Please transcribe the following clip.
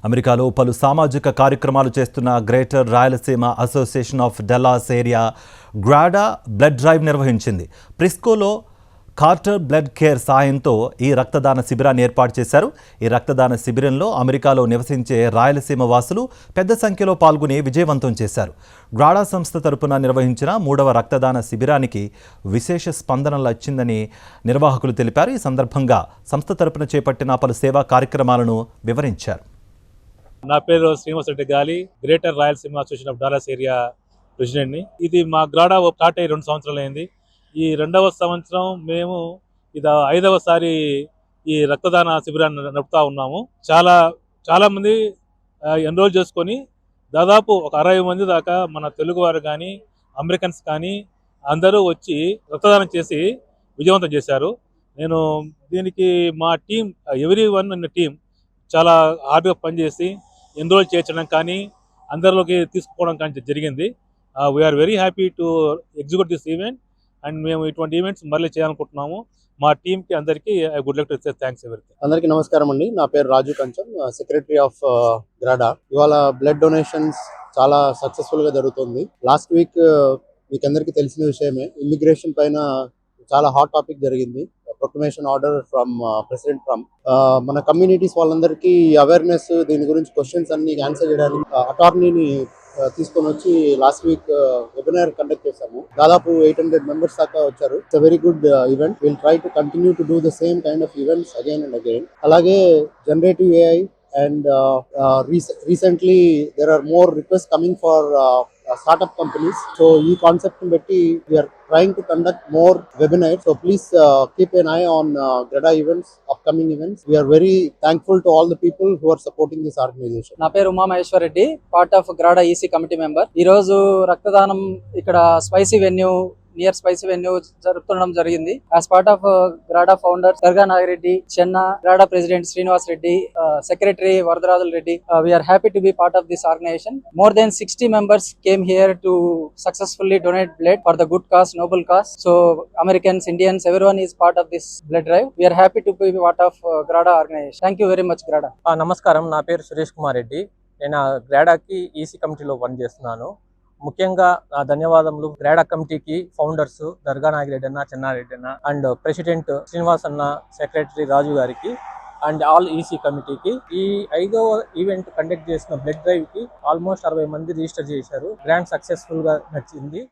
అమెరికాలో పలు సామాజిక కార్యక్రమాలు చేస్తున్న greater Rayalaseema association of Dallas area GRADA blood drive నిర్వహించింది. ప్రిస్కోలో కార్టర్ బ్లడ్ కేర్ సాయంతో ఈ రక్తదాన శిబిరాన్ని ఏర్పాటు చేశారు. ఈ రక్తదాన శిబిరంలో అమెరికాలో నివసించే రాయలసీమ వాసులు పెద్ద సంఖ్యలో పాల్గొని విజయవంతం చేశారు. గ్రాడా సంస్థ తరపున నిర్వహించిన 3వ రక్తదాన శిబిరానికి విశేష స్పందన వచ్చిందని నిర్వాహకులు తెలిపారు. ఈ సందర్భంగా సంస్థ తరపున చేపట్టిన పలు సేవా కార్యక్రమాలను వివరించారు. నా పేరు Srinivas Reddy Gali, greater Rayalaseema association of Dallas area ప్రెసిడెంట్ని. ఇది మా గ్రాడా స్టార్ట్ అయ్యి 2 సంవత్సరాలు అయింది. ఈ 2వ సంవత్సరం మేము ఇది 5వసారి ఈ రక్తదాన శిబిరాన్ని నడుపుతా ఉన్నాము. చాలా మంది ఎన్రోల్ చేసుకొని దాదాపు ఒక 60 మంది దాకా మన తెలుగు వారు కానీ అమెరికన్స్ కానీ అందరూ వచ్చి రక్తదానం చేసి విజయవంతం చేశారు. నేను దీనికి మా టీం ఎవ్రీవన్ ఇన్ టీం చాలా హార్డ్గా పనిచేసి ఎన్రోల్ చేర్చడం కానీ అందరిలోకి తీసుకుపోవడం కానీ జరిగింది. We're very happy to execute this event and మేము ఇటువంటి ఈవెంట్స్ మళ్ళీ చేయాలనుకుంటున్నాము. మా టీంకి అందరికీ I would like to say thanks ఎవరికి. అందరికీ నమస్కారం అండి. నా పేరు రాజు కంచం, సెక్రటరీ ఆఫ్ గ్రాడా. ఇవాళ బ్లడ్ డొనేషన్స్ చాలా సక్సెస్ఫుల్ గా జరుగుతుంది. లాస్ట్ వీక్ మీకు అందరికీ తెలిసిన విషయమే, ఇమిగ్రేషన్ పైన చాలా హాట్ టాపిక్ జరిగింది. Proclamation order from president Trump. మన కమ్యూనిటీస్ వాళ్ళందరికీ అవేర్నెస్, దీని గురించి క్వశ్చన్స్ అన్ని ఆన్సర్ చేయడానికి అటార్నీని తీసుకొని వచ్చి లాస్ట్ వీక్ వెబినార్ కండక్ట్ చేశాము. దాదాపు 800 మెంబర్స్ దాకా వచ్చారు. It's very good event. Will try to continue to do the same kind of events again and again. అలాగే generative AI and recently there are more requests coming for startup companies. So ee concept ni betti we are trying to conduct more webinars. So please keep an eye on Grada events, upcoming events. We are very thankful to all the people who are supporting this organization. నా పేరు Uma Maheshwar Reddy, part of GRADA EC committee member. ఈ రోజు రక్తదానం ఇక్కడ spicy venue near spicy venue జరుపుతుండడం జరిగింది. As part of GRADA founder Darga Nagireddy, Chenna GRADA president Srinivas Reddy, secretary Varadarajula Reddy, we're happy to be part of this organization. More than 60 members came here to successfully donate blood for the good cause, noble cause. So Americans, Indians, everyone is part of this blood drive. We are happy to be part of Grada organization. Thank you very much, Grada. నమస్కారం, నా పేరు సురేష్ కుమార్ రెడ్డి. నేను గ్రాడాకి EC కమిటీలో పనిచేస్తున్నాను. ముఖ్యంగా ధన్యవాదములు గ్రాడా కమిటీకి founders దర్గా నాగిరెడ్డి అన్న, చెన్నారెడ్డి అన్న అండ్ ప్రెసిడెంట్ శ్రీనివాస్ అన్న, సెక్రటరీ రాజు గారికి అండ్ ఆల్ ఈసీ కమిటీకి. ఈ 5వ ఈవెంట్ కండక్ట్ చేసిన బ్లడ్ డ్రైవ్ కి ఆల్మోస్ట్ 60 మంది రిజిస్టర్ చేశారు. గ్రాండ్ సక్సెస్ఫుల్ గా నడిచింది.